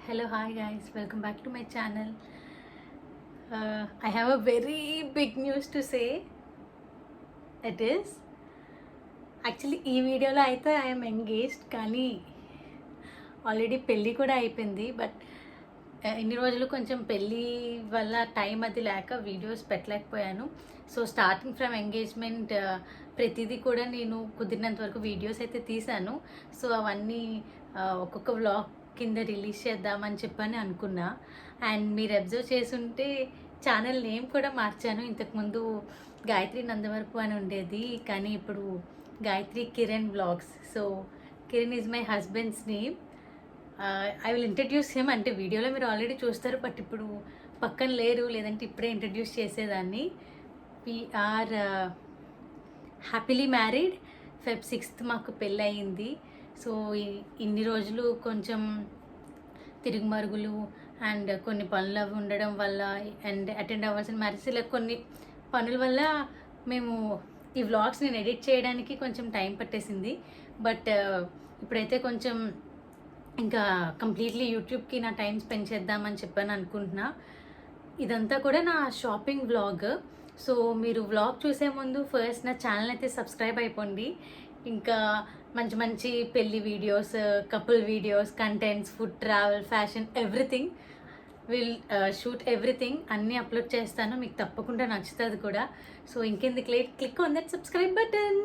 Hello, hi guys, welcome back to my channel. I have a very big news to say. It is actually ఈ వీడియోలో అయితే I'm engaged, కానీ already పెళ్ళి కూడా అయిపోయింది. But ఇన్ని రోజులు కొంచెం పెళ్ళి వల్ల టైం అది లేక వీడియోస్ పెట్టలేకపోయాను. సో స్టార్టింగ్ ఫ్రమ్ ఎంగేజ్మెంట్ ప్రతిదీ కూడా నేను కుదిరినంత వరకు వీడియోస్ అయితే తీశాను. సో అవన్నీ ఒక్కొక్క వ్లాగ్ కింద రిలీజ్ చేద్దామని చెప్పని అనుకున్నా. అండ్ మీరు అబ్జర్వ్ చేసుంటే ఛానల్ నేమ్ కూడా మార్చాను. ఇంతకుముందు గాయత్రి నందవరపు అని ఉండేది, కానీ ఇప్పుడు Gayatri Kiran vlogs. So Kiran is my husband's name. I will introduce him. అంటే వీడియోలో మీరు ఆల్రెడీ చూస్తారు, బట్ ఇప్పుడు పక్కన లేరు, లేదంటే ఇప్పుడే ఇంట్రడ్యూస్ చేసేదాన్ని. We are happily married. Feb 6th మాకు పెళ్ళి అయింది. సో ఇన్ని రోజులు కొంచెం తిరుగుమరుగులు అండ్ కొన్ని పనులు అవి ఉండడం వల్ల అండ్ అటెండ్ అవ్వాల్సిన మ్యారేజ్ ఇలా కొన్ని పనుల వల్ల మేము ఈ వ్లాగ్స్ నేను ఎడిట్ చేయడానికి కొంచెం టైం పట్టేసింది. బట్ ఇప్పుడైతే కొంచెం ఇంకా కంప్లీట్లీ యూట్యూబ్కి నా టైం స్పెండ్ చేద్దామని చెప్పని అనుకుంటున్నా. ఇదంతా కూడా నా షాపింగ్ వ్లాగ్. సో మీరు వ్లాగ్ చూసే ముందు ఫస్ట్ నా ఛానల్ అయితే సబ్స్క్రైబ్ అయిపోండి. ఇంకా మంచి మంచి పెళ్ళి videos, couple videos, contents, food, travel, fashion, everything will shoot everything అన్నీ అప్లోడ్ చేస్తాను. మీకు తప్పకుండా నచ్చుతుంది కూడా. సో ఇంకెందుకు late, click on that subscribe button.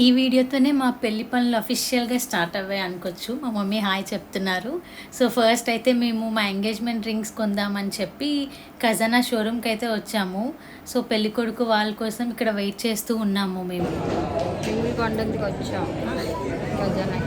ఈ వీడియోతోనే మా పెళ్లి పనులు అఫీషియల్గా స్టార్ట్ అవ్వాయి అనుకోవచ్చు. మా మమ్మీ హాయ్ చెప్తున్నారు. సో ఫస్ట్ అయితే మేము మా ఎంగేజ్మెంట్ రింగ్స్ కొందామని చెప్పి ఖజానా షోరూమ్కి అయితే వచ్చాము. సో పెళ్లి కొడుకు వాళ్ళ కోసం ఇక్కడ వెయిట్ చేస్తూ ఉన్నాము. మేము రింగులు కొండందుకు వచ్చాం ఖజానాకి.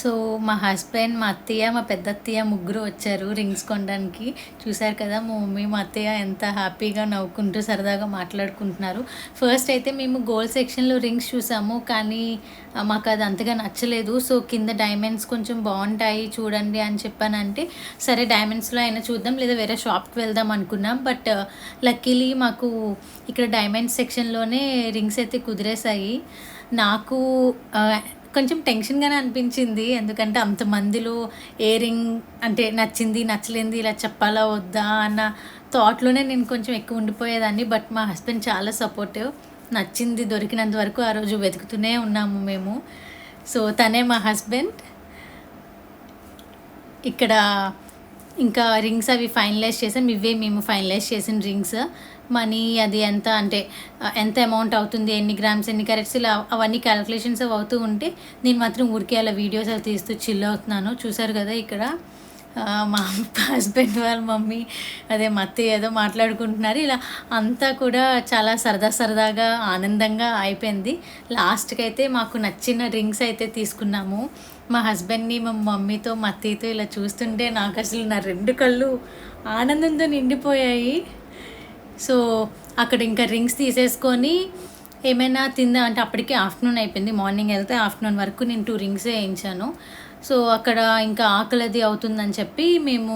సో మా హస్బెండ్, మా అత్తయ్య, మా పెద్ద అత్తయ్య ముగ్గురు వచ్చారు రింగ్స్ కొనడానికి. చూశారు కదా మా మమ్మీ, మా అత్తయ్య ఎంత హ్యాపీగా నవ్వుకుంటూ సరదాగా మాట్లాడుకుంటున్నారు. ఫస్ట్ అయితే మేము గోల్డ్ సెక్షన్లో రింగ్స్ చూసాము, కానీ మాకు అది అంతగా నచ్చలేదు. సో కింద డైమండ్స్ కొంచెం బాగుంటాయి చూడండి అని చెప్పానంటే సరే డైమండ్స్లో అయినా చూద్దాం, లేదా వేరే షాప్కి వెళ్దాం అనుకున్నాం. బట్ లక్కీలీ మాకు ఇక్కడ డైమండ్స్ సెక్షన్లోనే రింగ్స్ అయితే కుదిరేసాయి. నాకు కొంచెం టెన్షన్గానే అనిపించింది, ఎందుకంటే అంతమందిలో ఏ రింగ్ అంటే నచ్చింది నచ్చలేంది ఇలా చెప్పాలా వద్దా అన్న థాట్లోనే నేను కొంచెం ఎక్కువ ఉండిపోయేదాన్ని. బట్ మా హస్బెండ్ చాలా సపోర్టివ్. నచ్చింది దొరికినంత వరకు ఆ రోజు వెతుకుతూనే ఉన్నాము మేము. సో తనే మా హస్బెండ్. ఇక్కడ ఇంకా రింగ్స్ అవి ఫైనలైజ్ చేసాం. ఇవే మేము ఫైనలైజ్ చేసిన రింగ్స్. మనీ అది ఎంత అంటే ఎంత అమౌంట్ అవుతుంది, ఎన్ని గ్రామ్స్, ఎన్ని క్యారెట్స్, ఇలా అవన్నీ క్యాలిక్యులేషన్స్ అవుతూ ఉంటే నేను మాత్రం ఊరికే అలా వీడియోస్ అవి తీస్తూ చిల్ అవుతున్నాను. చూసారు కదా ఇక్కడ మా హస్బెండ్ వాళ్ళ మమ్మీ అదే మా అత్తయ్య ఏదో మాట్లాడుకుంటున్నారు. ఇలా అంతా కూడా చాలా సరదాగా ఆనందంగా అయిపోయింది. లాస్ట్కి అయితే మాకు నచ్చిన రింగ్స్ అయితే తీసుకున్నాము. మా హస్బెండ్ని, మా మమ్మీతో, మా అత్తయ్యతో ఇలా చూస్తుంటే నాకు అసలు నా 2 కళ్ళు ఆనందంతో నిండిపోయాయి. సో అక్కడ ఇంకా రింగ్స్ తీసేసుకొని ఏమైనా తిందా అంటే అప్పటికే ఆఫ్టర్నూన్ అయిపోయింది. మార్నింగ్ వెళ్తే ఆఫ్టర్నూన్ వరకు నేను 2 రింగ్సే వేయించాను. సో అక్కడ ఇంకా ఆకలిది అవుతుందని చెప్పి మేము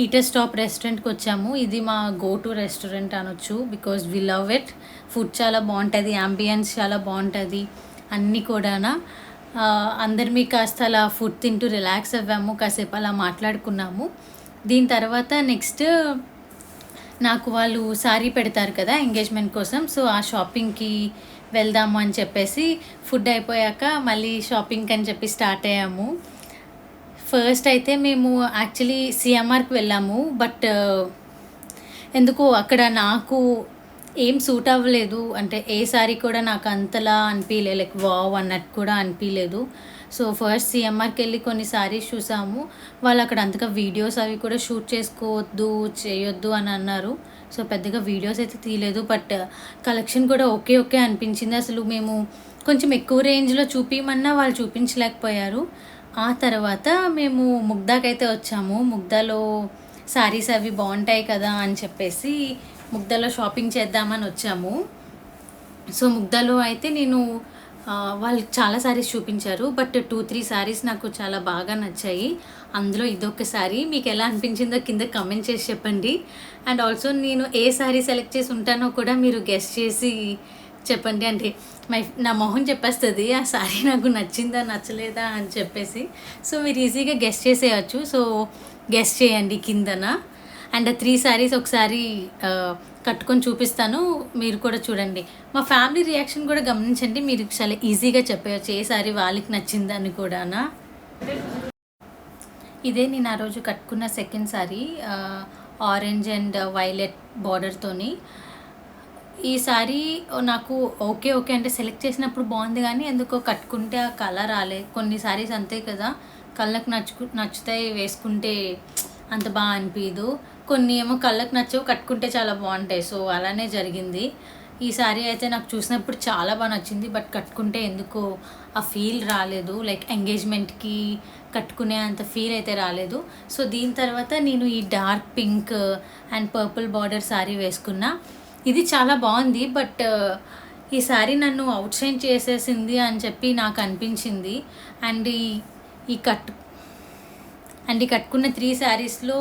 ఈటర్ స్టాప్ రెస్టారెంట్కి వచ్చాము. ఇది మా గో టు రెస్టారెంట్ అనొచ్చు, because we love it. Food చాలా బాగుంటుంది, యాంబియన్స్ చాలా బాగుంటుంది, అన్నీ కూడా. అందరు మీ కాస్త అలా ఫుడ్ తింటూ రిలాక్స్ అవ్వాము, కాసేపు అలా మాట్లాడుకున్నాము. దీని తర్వాత నెక్స్ట్ నాకు వాళ్ళు సారీ పెడతారు కదా ఎంగేజ్మెంట్ కోసం. సో ఆ షాపింగ్కి వెళ్దాము అని చెప్పేసి ఫుడ్ అయిపోయాక మళ్ళీ షాపింగ్ అని చెప్పి స్టార్ట్ అయ్యాము. ఫస్ట్ అయితే మేము యాక్చువల్లీ సిఎంఆర్కి వెళ్ళాము. బట్ ఎందుకో అక్కడ నాకు ఏం సూట్ అవ్వలేదు. అంటే ఏ సారీ కూడా నాకు అంతలా అనిపించలేదు, లైక్ వావ్ అన్నట్టు కూడా అనిపించలేదు. సో ఫస్ట్ సిఎంఆర్కి వెళ్ళి కొన్ని సారీస్ చూసాము. వాళ్ళు అక్కడ అంతగా వీడియోస్ అవి కూడా షూట్ చేసుకోవద్దు, చేయొద్దు అని అన్నారు. సో పెద్దగా వీడియోస్ అయితే తీయలేదు. బట్ కలెక్షన్ కూడా ఓకే అనిపించింది. అసలు మేము కొంచెం ఎక్కువ రేంజ్లో చూపించమన్నా వాళ్ళు చూపించలేకపోయారు. ఆ తర్వాత మేము ముగ్దాకైతే వచ్చాము. ముగ్దాలో సారీస్ అవి బాగుంటాయి కదా అని చెప్పేసి ముగ్దాలో షాపింగ్ చేద్దామని వచ్చాము. సో ముగ్దాలో అయితే నేను వాళ్ళు చాలా శారీస్ చూపించారు. బట్ 2-3 శారీస్ నాకు చాలా బాగా నచ్చాయి. అందులో ఇదొక శారీ. మీకు ఎలా అనిపించిందో కింద కామెంట్ చేసి చెప్పండి. అండ్ ఆల్సో నేను ఏ శారీ సెలెక్ట్ చేసి ఉంటానో కూడా మీరు గెస్ చేసి చెప్పండి. అంటే నా మొహం చెప్పేస్తుంది ఆ శారీ నాకు నచ్చిందా నచ్చలేదా అని చెప్పేసి. సో మీరు ఈజీగా గెస్ చేసేయచ్చు. సో గెస్ చేయండి కిందన. అండ్ 3 శారీస్ ఒకసారి కట్టుకొని చూపిస్తాను, మీరు కూడా చూడండి. మా ఫ్యామిలీ రియాక్షన్ కూడా గమనించండి, మీరు చాలా ఈజీగా చెప్పేయచ్చు ఏ శారీ వాళ్ళకి నచ్చిందని కూడానా. ఇదే నేను ఆ రోజు కట్టుకున్న second sari, orange and violet బార్డర్తోని. ఈ శారీ నాకు ఓకే అంటే సెలెక్ట్ చేసినప్పుడు బాగుంది, కానీ ఎందుకో కట్టుకుంటే ఆ కలర్ రాలే. కొన్ని శారీస్ అంతే కదా, కళ్ళకు నచ్చుతాయి, వేసుకుంటే అంత బాగా అనిపించదు. కొన్ని ఏమో కళ్ళకు నచ్చవు, కట్టుకుంటే చాలా బాగుంటాయి. సో అలానే జరిగింది. ఈ శారీ అయితే నాకు చూసినప్పుడు చాలా బాగా నచ్చింది, బట్ కట్టుకుంటే ఎందుకో ఆ ఫీల్ రాలేదు. లైక్ ఎంగేజ్మెంట్కి కట్టుకునే అంత ఫీల్ అయితే రాలేదు. సో దీని తర్వాత నేను ఈ dark pink and purple border sari వేసుకున్నా. ఇది చాలా బాగుంది, బట్ ఈ శారీ నన్ను అవుట్ షైన్ చేసేసింది అని చెప్పి నాకు అనిపించింది. అండ్ ఈ కట్టుకున్న 3 శారీస్లో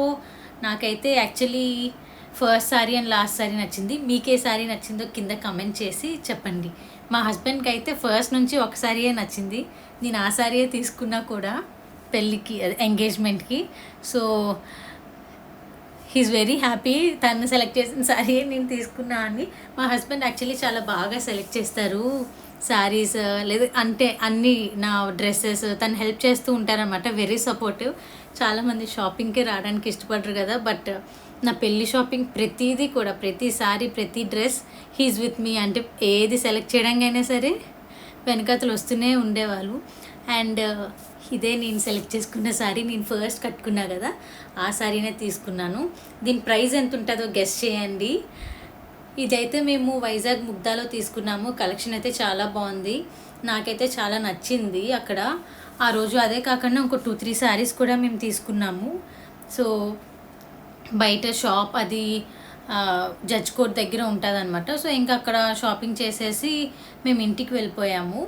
నాకైతే actually first sari and last sari నచ్చింది. మీకే శారీ నచ్చిందో కింద కమెంట్ చేసి చెప్పండి. మా హస్బెండ్కి అయితే ఫస్ట్ నుంచి ఒక శారీయే నచ్చింది. నేను ఆ శారీయే తీసుకున్నా కూడా పెళ్ళికి, ఎంగేజ్మెంట్కి. సో హీఈస్ వెరీ హ్యాపీ, తను సెలెక్ట్ చేసిన శారీయే నేను తీసుకున్నా అని. మా హస్బెండ్ యాక్చువల్లీ చాలా బాగా సెలెక్ట్ చేస్తారు శారీస్, లేదా అంటే అన్ని నా డ్రెస్సెస్ తను హెల్ప్ చేస్తూ ఉంటారనమాట. Very supportive. చాలామంది షాపింగ్కే రావడానికి ఇష్టపడరు కదా, బట్ నా పెళ్ళి షాపింగ్ ప్రతిదీ కూడా, ప్రతి శారీ, ప్రతి డ్రెస్ హీఈస్ విత్ మీ. అంటే ఏది సెలెక్ట్ చేయడానికి అయినా సరే వెనకాతలు వస్తూనే ఉండేవాళ్ళు. అండ్ ఇదే నేను సెలెక్ట్ చేసుకున్న శారీ, నేను ఫస్ట్ కట్టుకున్నా కదా ఆ శారీనే తీసుకున్నాను. దీని ప్రైస్ ఎంత ఉంటుందో గెస్ చేయండి. ఇదైతే మేము వైజాగ్ ముగ్ధాలో తీసుకున్నాము. కలెక్షన్ అయితే చాలా బాగుంది, నాకైతే చాలా నచ్చింది అక్కడ ఆ రోజు. అదే కాకుండా ఇంకో 2-3 శారీస్ కూడా మేము తీసుకున్నాము. సో బయట షాప్ అది జడ్జ్ కోర్ట్ దగ్గర ఉంటుంది అనమాట. సో ఇంకా అక్కడ షాపింగ్ చేసేసి మేము ఇంటికి వెళ్ళిపోయాము.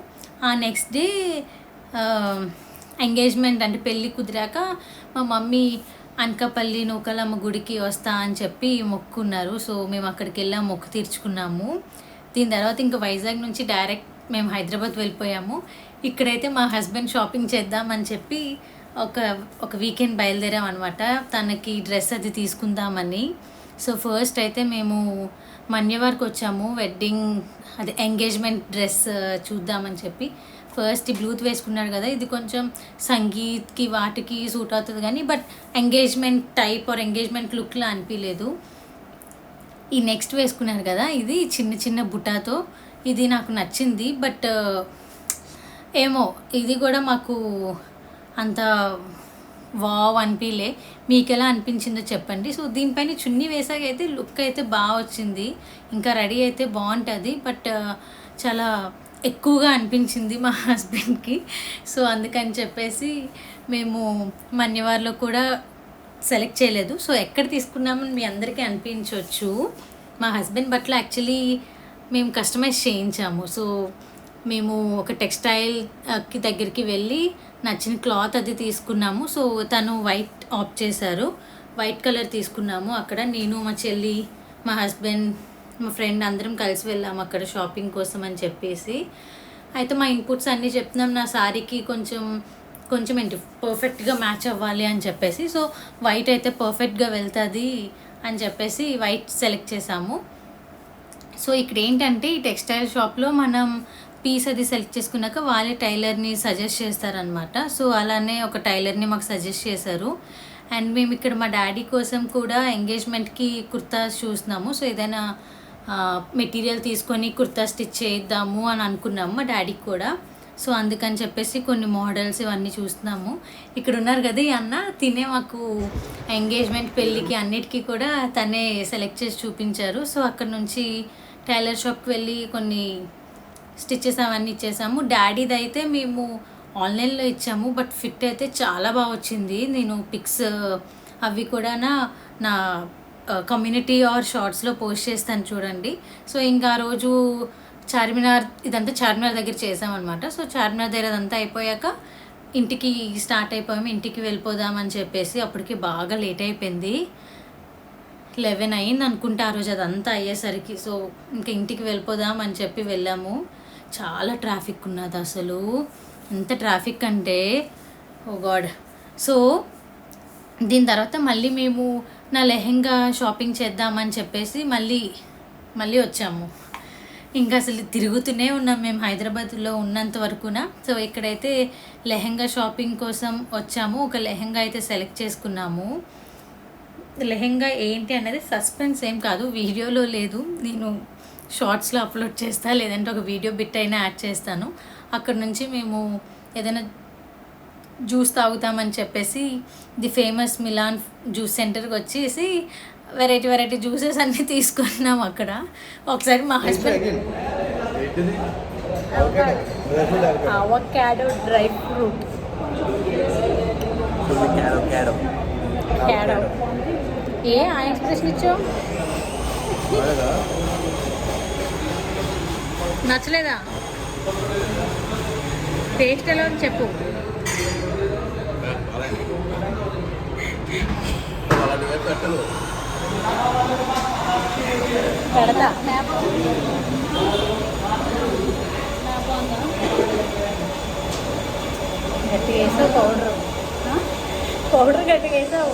ఆ నెక్స్ట్ డే ఎంగేజ్మెంట్ అంటే పెళ్ళి కుదిరాక మా మమ్మీ అనకాపల్లి నూకాలమ్మ గుడికి వస్తా అని చెప్పి మొక్కున్నారు. సో మేము అక్కడికి వెళ్ళాము, మొక్కు తీర్చుకున్నాము. దీని తర్వాత ఇంకా వైజాగ్ నుంచి డైరెక్ట్ మేము హైదరాబాద్ వెళ్ళిపోయాము. ఇక్కడైతే మా హస్బెండ్ షాపింగ్ చేద్దామని చెప్పి ఒక వీకెండ్ బయలుదేరాం అనమాట, తనకి డ్రెస్ అది తీసుకుందామని. సో ఫస్ట్ అయితే మేము మన్యవారికి వచ్చాము, వెడ్డింగ్ అదే ఎంగేజ్మెంట్ డ్రెస్ చూద్దామని చెప్పి. ఫస్ట్ ఈ బ్లూత్ వేసుకున్నాడు కదా, ఇది కొంచెం సంగీత్కి వాటికి సూట్ అవుతుంది కానీ but engagement type or engagement లుక్లా అనిపించలేదు. ఈ నెక్స్ట్ వేసుకున్నారు కదా, ఇది చిన్న చిన్న బుటాతో, ఇది నాకు నచ్చింది. బట్ ఏమో ఇది కూడా మాకు అంత వావ్ అనిపించలే. మీకు ఎలా అనిపించిందో చెప్పండి. సో దీనిపైన చున్నీ వేసాక అయితే లుక్ అయితే బాగా వచ్చింది, ఇంకా రెడీ అయితే బాగుంటుంది. బట్ చాలా ఎక్కువగా అనిపించింది మా హస్బెండ్కి. సో అందుకని చెప్పేసి మేము మన్యవార్లో కూడా సెలెక్ట్ చేయలేదు. సో ఎక్కడ తీసుకున్నామని మీ అందరికీ అనిపించవచ్చు. మా హస్బెండ్ బట్టలు యాక్చువల్లీ మేము కస్టమైజ్ చేయించాము. సో మేము ఒక టెక్స్టైల్కి దగ్గరికి వెళ్ళి నచ్చిన క్లాత్ అది తీసుకున్నాము. సో తను వైట్ ఆప్ట్ చేశారు, వైట్ కలర్ తీసుకున్నాము. అక్కడ నేను, మా చెల్లి, మా హస్బెండ్, మా ఫ్రెండ్ అందరం కలిసి వెళ్ళాము అక్కడ షాపింగ్ కోసం అని చెప్పేసి. అయితే మా ఇన్పుట్స్ అన్నీ చెప్తున్నాం, నా శారీకి కొంచెం ఏంటి పర్ఫెక్ట్గా మ్యాచ్ అవ్వాలి అని చెప్పేసి. సో వైట్ అయితే పర్ఫెక్ట్గా వెళ్తుంది అని చెప్పేసి వైట్ సెలెక్ట్ చేసాము. సో ఇక్కడ ఏంటంటే ఈ టెక్స్టైల్ షాప్లో మనం పీస్ అది సెలెక్ట్ చేసుకున్నాక వాళ్ళే టైలర్ని సజెస్ట్ చేస్తారనమాట. సో అలానే ఒక టైలర్ని మాకు సజెస్ట్ చేశారు. అండ్ మేము ఇక్కడ మా డాడీ కోసం కూడా ఎంగేజ్మెంట్కి కుర్తాస్ చూస్తున్నాము. సో ఏదైనా మెటీరియల్ తీసుకొని కుర్తా స్టిచ్ చేద్దాము అని అనుకున్నాము మా డాడీకి కూడా. సో అందుకని చెప్పేసి కొన్ని మోడల్స్ ఇవన్నీ చూస్తున్నాము. ఇక్కడ ఉన్నారు కదా ఈ అన్న, తినే మాకు ఎంగేజ్మెంట్ పెళ్ళికి అన్నిటికీ కూడా తనే సెలెక్ట్ చేసి చూపించారు. సో అక్కడ నుంచి టైలర్ షాప్కి వెళ్ళి కొన్ని స్టిచెస్ అవన్నీ ఇచ్చేసాము. డాడీది అయితే మేము ఆన్లైన్లో ఇచ్చాము, బట్ ఫిట్ అయితే చాలా బాగా వచ్చింది. నేను పిక్స్ అవి కూడా నా కమ్యూనిటీ ఆర్ షార్ట్స్లో పోస్ట్ చేస్తాను చూడండి. సో ఇంకా ఆ రోజు చార్మినార్ ఇదంతా చార్మినార్ దగ్గర చేసామన్నమాట. సో చార్మినార్ దగ్గర అదంతా అయిపోయాక ఇంటికి స్టార్ట్ అయిపోయాము. ఇంటికి వెళ్ళిపోదామని చెప్పేసి అప్పటికి బాగా లేట్ అయిపోయింది. 11 అయింది అనుకుంటా ఆ రోజు అదంతా అయ్యేసరికి. సో ఇంకా ఇంటికి వెళ్ళిపోదాం అని చెప్పి వెళ్ళాము. చాలా ట్రాఫిక్ ఉన్నది అసలు. ఎంత ట్రాఫిక్ అంటే ఓ గాడ్. సో దీని తర్వాత మళ్ళీ మేము నా లెహెంగా షాపింగ్ చేద్దామని చెప్పేసి మళ్ళీ వచ్చాము. ఇంకా అసలు తిరుగుతూనే ఉన్నాం మేము హైదరాబాద్లో ఉన్నంత వరకున. సో ఇక్కడైతే లెహెంగా షాపింగ్ కోసం వచ్చాము. ఒక లెహెంగా అయితే సెలెక్ట్ చేసుకున్నాము. లెహెంగా ఏంటి అనేది సస్పెన్స్ ఏం కాదు, వీడియోలో లేదు, నేను షార్ట్స్లో అప్లోడ్ చేస్తా, లేదంటే ఒక వీడియో బిట్ అయినా యాడ్ చేస్తాను. అక్కడ నుంచి మేము ఏదైనా జ్యూస్ తాగుతామని చెప్పేసి ది ఫేమస్ మిలాన్ జ్యూస్ సెంటర్కి వచ్చేసి వెరైటీ జ్యూసెస్ అన్నీ తీసుకున్నాం అక్కడ. ఒకసారి మా హస్బెండ్ అవకాడో డ్రై ఫ్రూట్ క్యాడో ఆ ఎక్స్ప్రెషన్ ఇచ్చావు, నచ్చలేదా? టేస్ట్ ఎలా ఉంది చెప్పు. పెడతా గట్టిగా వేసావు పౌడర్ గట్టిగా వేసావు.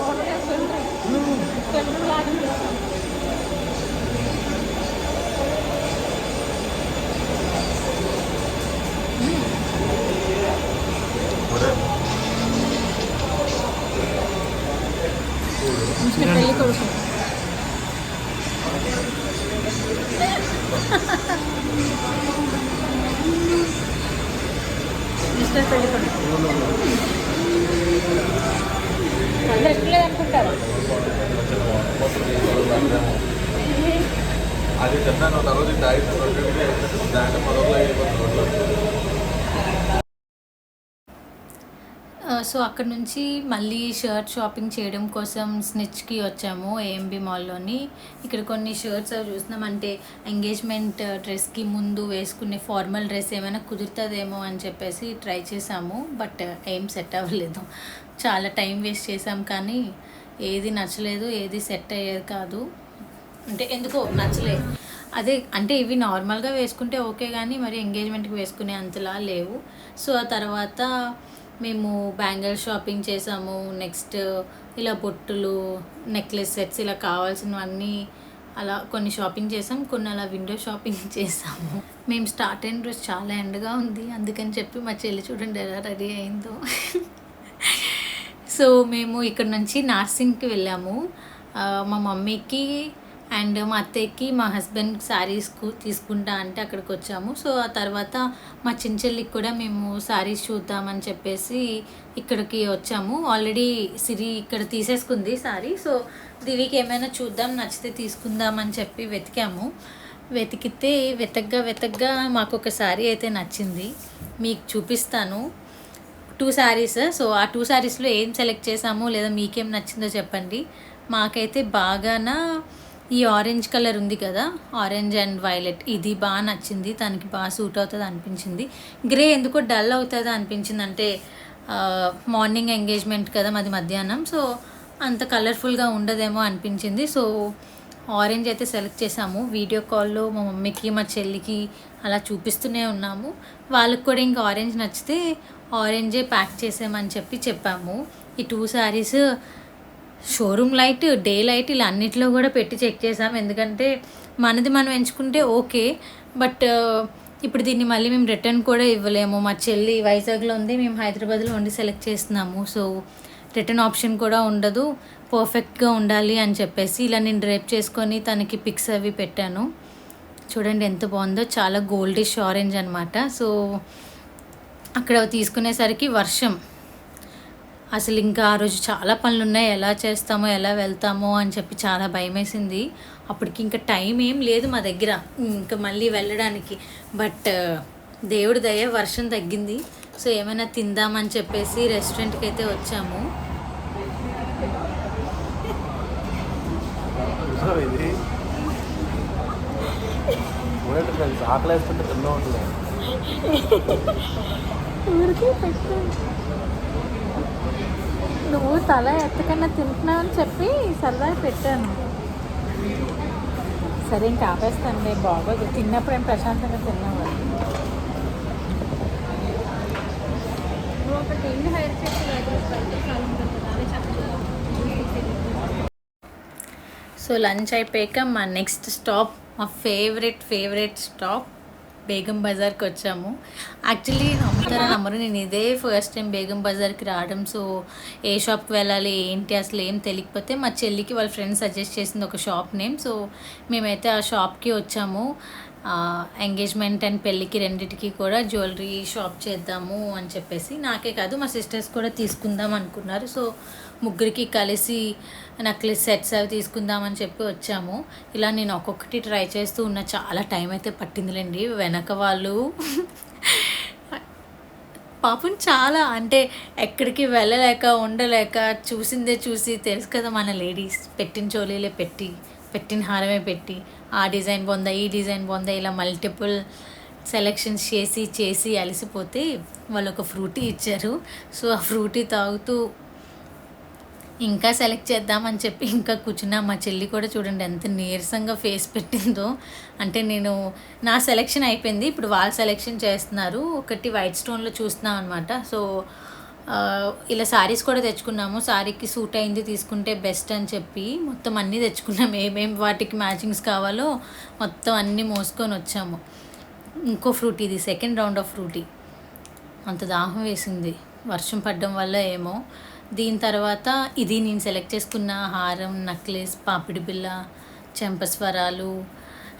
పెళ్ళి కొడుకు మిస్టర్ పెళ్ళి కొడుకు అందరు ఇష్టలేదు అనుకుంటారు. అది చెప్తాను తర్వాత దాంట్లో సో అక్కడ నుంచి మళ్ళీ షర్ట్ షాపింగ్ చేయడం కోసం స్నిచ్కి వచ్చాము, ఏఎంబి మాల్లోని. ఇక్కడ కొన్ని షర్ట్స్ అవి చూస్తున్నాం. అంటే ఎంగేజ్మెంట్ డ్రెస్కి ముందు వేసుకునే ఫార్మల్ డ్రెస్ ఏమైనా కుదురుతుందేమో అని చెప్పేసి ట్రై చేసాము. బట్ ఏం సెట్ అవ్వలేదు. చాలా టైం వేస్ట్ చేసాం, కానీ ఏది నచ్చలేదు, ఏది సెట్ అయ్యేది కాదు. అంటే ఎందుకో నచ్చలేదు. అదే అంటే ఇవి నార్మల్గా వేసుకుంటే ఓకే, కానీ మరి ఎంగేజ్మెంట్కి వేసుకునే అంతలా లేవు. సో ఆ తర్వాత మేము బ్యాంగిల్ షాపింగ్ చేసాము. నెక్స్ట్ ఇలా బొట్టులు, నెక్లెస్ సెట్స్ ఇలా కావాల్సినవన్నీ అలా కొన్ని షాపింగ్ చేసాం. కొన్ని అలా విండో షాపింగ్ చేసాము. మేము స్టార్ట్ అయిన రోజు చాలా ఎండగా ఉంది, అందుకని చెప్పి మా చెల్లి చూడండి ఎలా రెడీ అయిందో. సో మేము ఇక్కడ నుంచి నార్సింగ్కి వెళ్ళాము. మా మమ్మీకి అండ్ మా అత్తయ్యకి మా హస్బెండ్ శారీస్ తీసుకుంటా అంటే అక్కడికి వచ్చాము. సో ఆ తర్వాత మా చెల్లికి కూడా మేము శారీస్ చూద్దామని చెప్పేసి ఇక్కడికి వచ్చాము. ఆల్రెడీ సిరి ఇక్కడ తీసేసుకుంది శారీ. సో దివికి ఏమైనా చూద్దాం, నచ్చితే తీసుకుందామని చెప్పి వెతికితే వెతగ్గా మాకు ఒక శారీ అయితే నచ్చింది. మీకు చూపిస్తాను. 2 శారీస్. సో ఆ 2 శారీస్లో ఏం సెలెక్ట్ చేసామో లేదా మీకేం నచ్చిందో చెప్పండి. మాకైతే బాగానా ఈ ఆరెంజ్ కలర్ ఉంది కదా, ఆరెంజ్ అండ్ వైలెట్, ఇది బాగా నచ్చింది. తనకి బాగా సూట్ అవుతుంది అనిపించింది. గ్రే ఎందుకో డల్ అవుతుంది అనిపించింది. అంటే మార్నింగ్ ఎంగేజ్మెంట్ కదా, మాది మధ్యాహ్నం, సో అంత కలర్ఫుల్గా ఉండదేమో అనిపించింది. సో ఆరెంజ్ అయితే సెలెక్ట్ చేసాము. వీడియో కాల్లో మా మమ్మీకి మా చెల్లికి అలా చూపిస్తూనే ఉన్నాము. వాళ్ళకి కూడా ఇంకా ఆరెంజ్ నచ్చితే ఆరెంజే ప్యాక్ చేసామని చెప్పాము. ఈ 2 saris showroom light, day light ఇలా అన్నిట్లో కూడా పెట్టి చెక్ చేసాం. ఎందుకంటే మనది మనం ఎంచుకుంటే ఓకే, బట్ ఇప్పుడు దీన్ని మళ్ళీ మేము రిటర్న్ కూడా ఇవ్వలేము. మా చెల్లి వైజాగ్లో ఉంది, మేము హైదరాబాద్లో ఉండి సెలెక్ట్ చేస్తున్నాము. సో రిటర్న్ ఆప్షన్ కూడా ఉండదు. పర్ఫెక్ట్గా ఉండాలి అని చెప్పేసి ఇలా నేను డ్రైప్ చేసుకొని తనకి పిక్స్ అవి పెట్టాను. చూడండి ఎంత బాగుందో, చాలా గోల్డిష్ ఆరెంజ్ అనమాట. సో అక్కడ తీసుకునేసరికి వర్షం. అసలు ఇంకా ఆ రోజు చాలా పనులు ఉన్నాయి, ఎలా చేస్తామో ఎలా వెళ్తామో అని చెప్పి చాలా భయం వేసింది. అప్పటికి ఇంకా టైం ఏం లేదు మా దగ్గర ఇంకా మళ్ళీ వెళ్ళడానికి. బట్ దేవుడి దయ వర్షం తగ్గింది. సో ఏమైనా తిందామని చెప్పేసి రెస్టారెంట్కి అయితే వచ్చాము. Favourite friends. ఆకలి వేస్తుంటే తిన్నా ఉంటుంది. ఊరికే పెట్టు. నువ్వు తల ఎత్తకన్నా తింటున్నావు అని చెప్పి సరదాగా పెట్టాను. సరే ఇంకా ఆపేస్తానులే, బాగోదు. తిన్నప్పుడు ఏం ప్రశాంతంగా తిన్నావు. సో లంచ్ అయిపోయాక మా నెక్స్ట్ స్టాప్, మా ఫేవరెట్ స్టాప్ బేగం బజార్కి వచ్చాము. యాక్చువల్లీ నమ్ముతారా నమ్మరు, నేను ఇదే ఫస్ట్ టైం బేగం బజార్కి రావడం. సో ఏ షాప్కి వెళ్ళాలి ఏంటి అసలు ఏం తెలియకపోతే మా చెల్లికి వాళ్ళ ఫ్రెండ్స్ సజెస్ట్ చేసింది ఒక షాప్ నేమ్. సో మేమైతే ఆ షాప్కి వచ్చాము. ఎంగేజ్మెంట్ అండ్ పెళ్ళికి రెండిటికి కూడా జ్యువెలరీ షాప్ చేద్దాము అని చెప్పేసి, నాకే కాదు మా సిస్టర్స్ కూడా తీసుకుందాం అనుకున్నారు. సో ముగ్గురికి కలిసి నెక్లెస్ సెట్స్ అవి తీసుకుందామని చెప్పి వచ్చాము. ఇలా నేను ఒక్కొక్కటి ట్రై చేస్తూ ఉన్న, చాలా టైం అయితే పట్టిందిలేండి. వెనక వాళ్ళు పాపం చాలా అంటే ఎక్కడికి వెళ్ళలేక ఉండలేక చూసిందే చూసి, తెలుసు కదా మన లేడీస్, పెట్టిన చోలీలే పెట్టి, పెట్టిన హారమే పెట్టి, ఆ డిజైన్ బాగుందా ఈ డిజైన్ బాగుందా ఇలా మల్టిపుల్ సెలెక్షన్స్ చేసి అలసిపోతే వాళ్ళు ఒక ఫ్రూటీ ఇచ్చారు. సో ఆ ఫ్రూటీ తాగుతూ ఇంకా సెలెక్ట్ చేద్దామని చెప్పి ఇంకా కూర్చున్నా. మా చెల్లి కూడా చూడండి ఎంత నీరసంగా ఫేస్ పెట్టిందో. అంటే నేను నా సెలెక్షన్ అయిపోయింది, ఇప్పుడు వాళ్ళు సెలెక్షన్ చేస్తున్నారు. ఒకటి వైట్ స్టోన్లో చూస్తున్నాం అనమాట. సో ఇలా శారీస్ కూడా తెచ్చుకున్నాము. శారీకి సూట్ అయింది తీసుకుంటే బెస్ట్ అని చెప్పి మొత్తం అన్నీ తెచ్చుకున్నాం. ఏమేమి వాటికి మ్యాచింగ్స్ కావాలో మొత్తం అన్నీ మోసుకొని వచ్చాము. ఇంకో ఫ్రూటీ, ఇది సెకండ్ రౌండ్ ఆఫ్ ఫ్రూటీ. అంత దాహం వేసింది వర్షం పడడం వల్ల ఏమో. దీని తర్వాత ఇది నేను సెలెక్ట్ చేసుకున్న హారం, నెక్లెస్, పాపిడి బిళ్ళ, చెంపస్వరాలు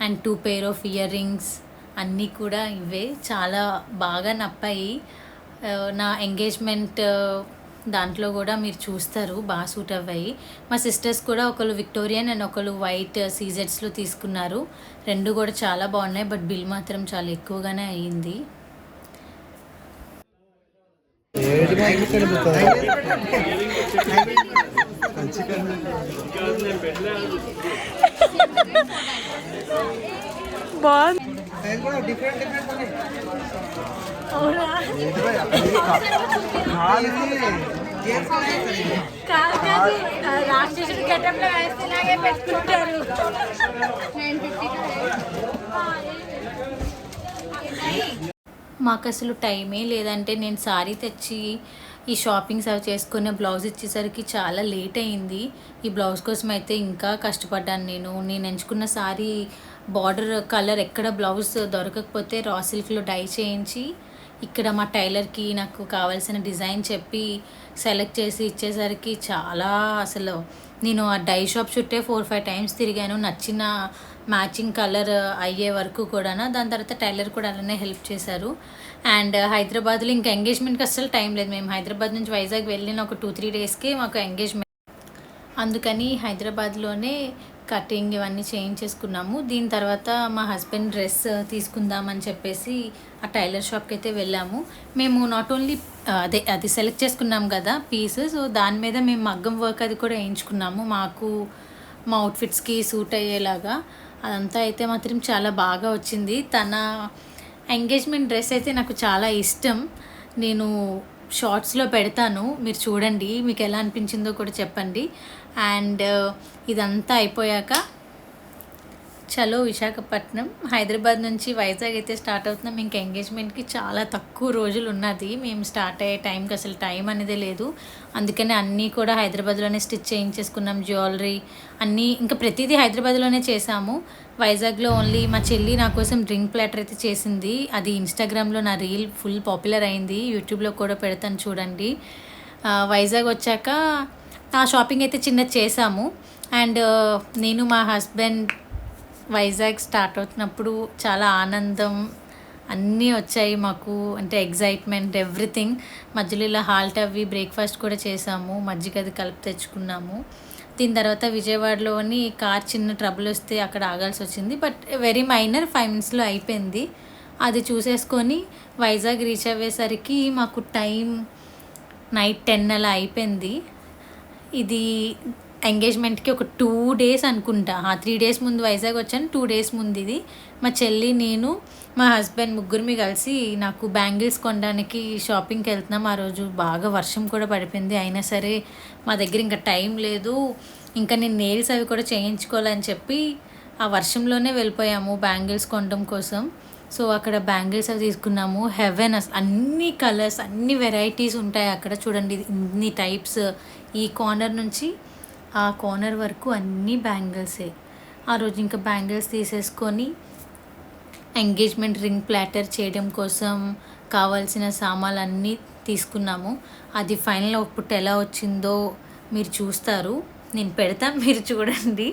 and 2 pair of earrings అన్నీ కూడా ఇవే. చాలా బాగా నప్పాయి. నా ఎంగేజ్మెంట్ దాంట్లో కూడా మీరు చూస్తారు బాగా సూట్ అవ్వాయి. మా సిస్టర్స్ కూడా ఒకళ్ళు విక్టోరియన్ అండ్ ఒకళ్ళు వైట్ సీజెట్స్లో తీసుకున్నారు. రెండు కూడా చాలా బాగున్నాయి. బట్ బిల్ మాత్రం చాలా ఎక్కువగానే అయ్యింది. మాకు అసలు టైమే లేదంటే నేను శారీ తెచ్చి ఈ షాపింగ్స్ అవి చేసుకునే బ్లౌజ్ ఇచ్చేసరికి చాలా లేట్ అయింది. ఈ బ్లౌజ్ కోసం అయితే ఇంకా కష్టపడ్డాను. నేను ఎంచుకున్న శారీ బార్డర్ కలర్ ఎక్కడ బ్లౌజ్ దొరకకపోతే రా సిల్క్లో డై చేయించి ఇక్కడ మా టైలర్కి నాకు కావాల్సిన డిజైన్ చెప్పి సెలెక్ట్ చేసి ఇచ్చేసరికి చాలా అసలు నేను ఆ డై షాప్ చుట్టే 4-5 times తిరిగాను నచ్చిన మ్యాచింగ్ కలర్ అయ్యే వరకు కూడా. దాని తర్వాత టైలర్ కూడా అలానే హెల్ప్ చేశారు. అండ్ హైదరాబాద్లో ఇంకా ఎంగేజ్మెంట్కి అస్సలు టైం లేదు. మేము హైదరాబాద్ నుంచి వైజాగ్ వెళ్ళిన ఒక 2-3 daysకి మాకు ఎంగేజ్మెంట్, అందుకని హైదరాబాద్లోనే కటింగ్ ఇవన్నీ చేయించేసుకున్నాము. దీని తర్వాత మా హస్బెండ్ డ్రెస్ తీసుకుందామని చెప్పేసి ఆ టైలర్ షాప్కి అయితే వెళ్ళాము. మేము నాట్ ఓన్లీ అది సెలెక్ట్ చేసుకున్నాం కదా పీస్, సో దాని మీద మేము మగ్గం వర్క్ అది కూడా వేయించుకున్నాము మాకు మా అవుట్ఫిట్స్కి సూట్ అయ్యేలాగా. అదంతా అయితే మాత్రం చాలా బాగా వచ్చింది. తన ఎంగేజ్మెంట్ డ్రెస్ అయితే నాకు చాలా ఇష్టం. నేను షార్ట్స్లో పెడతాను, మీరు చూడండి, మీకు ఎలా అనిపించిందో కూడా చెప్పండి. అండ్ ఇదంతా అయిపోయాక చలో విశాఖపట్నం, హైదరాబాద్ నుంచి వైజాగ్ అయితే స్టార్ట్ అవుతున్నాం. ఇంకా ఎంగేజ్మెంట్కి చాలా తక్కువ రోజులు ఉన్నది. మేము స్టార్ట్ అయ్యే టైంకి అసలు టైం అనేదే లేదు. అందుకని అన్నీ కూడా హైదరాబాద్లోనే స్టిచ్ చేయించేసుకున్నాం. జ్యువెలరీ అన్నీ ఇంకా ప్రతిదీ హైదరాబాద్లోనే చేసాము. వైజాగ్లో ఓన్లీ మా చెల్లి నా కోసం డ్రింక్ ప్లాటర్ అయితే చేసింది. అది ఇన్స్టాగ్రామ్లో నా రీల్ ఫుల్ పాపులర్ అయింది. యూట్యూబ్లో కూడా పెడతాను చూడండి. వైజాగ్ వచ్చాక ఆ షాపింగ్ అయితే చిన్నది చేసాము. అండ్ నేను మా హస్బెండ్ వైజాగ్ స్టార్ట్ అవుతున్నప్పుడు చాలా ఆనందం అన్నీ వచ్చాయి మాకు. అంటే ఎగ్జైట్మెంట్ ఎవ్రీథింగ్. మధ్యలో ఇలా హాల్ట్ అవి బ్రేక్ఫాస్ట్ కూడా చేసాము, మజ్జిగ అది కలిపి తెచ్చుకున్నాము. దీని తర్వాత విజయవాడలోని కార్ చిన్న ట్రబుల్ వస్తే అక్కడ ఆగాల్సి వచ్చింది. బట్ వెరీ మైనర్, 5 minutesలో అయిపోయింది. అది చూసేసుకొని వైజాగ్ రీచ్ అయ్యేసరికి మాకు టైం నైట్ 10 అలా అయిపోయింది. ఇది ఎంగేజ్మెంట్కి ఒక 2 డేస్ అనుకుంటా 3 డేస్ ముందు వైజాగ్ వచ్చాను, 2 డేస్ ముందు ఇది మా చెల్లి, నేను, మా హస్బెండ్ ముగ్గురిమి కలిసి నాకు బ్యాంగిల్స్ కొనడానికి షాపింగ్కి వెళ్తున్నాం. ఆ రోజు బాగా వర్షం కూడా పడిపోయింది, అయినా సరే మా దగ్గర ఇంకా టైం లేదు, ఇంకా నేను నెయిల్స్ అవి కూడా చేయించుకోవాలని చెప్పి ఆ వర్షంలోనే వెళ్ళిపోయాము బ్యాంగిల్స్ కొనడం కోసం. సో అక్కడ బ్యాంగిల్స్ అవి తీసుకున్నాము. హెవెన్, అన్ని కలర్స్, అన్ని వెరైటీస్ ఉంటాయి అక్కడ. చూడండి ఇన్ని టైప్స్, ఈ కార్నర్ నుంచి ఆ కార్నర్ వరకు అన్నీ బ్యాంగిల్సే. ఆ రోజు ఇంకా బ్యాంగిల్స్ తీసేసుకొని ఎంగేజ్మెంట్ రింగ్ ప్లాటర్ చేయడం కోసం కావాల్సిన సామాన్లు అన్నీ తీసుకున్నాము. అది ఫైనల్ అవుట్పుట్ ఎలా వచ్చిందో మీరు చూస్తారు, నేను పెడతాను, మీరు చూడండి.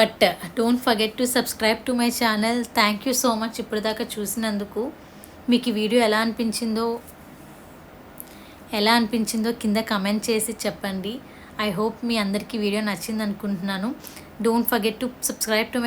But don't forget to subscribe to my channel. Thank you so much ఇప్పటిదాకా చూసినందుకు. మీకు ఈ వీడియో ఎలా అనిపించిందో కింద కమెంట్ చేసి చెప్పండి. ఐ హోప్ మీ అందరికీ వీడియో నచ్చింది అనుకుంటున్నాను. Don't forget to subscribe to my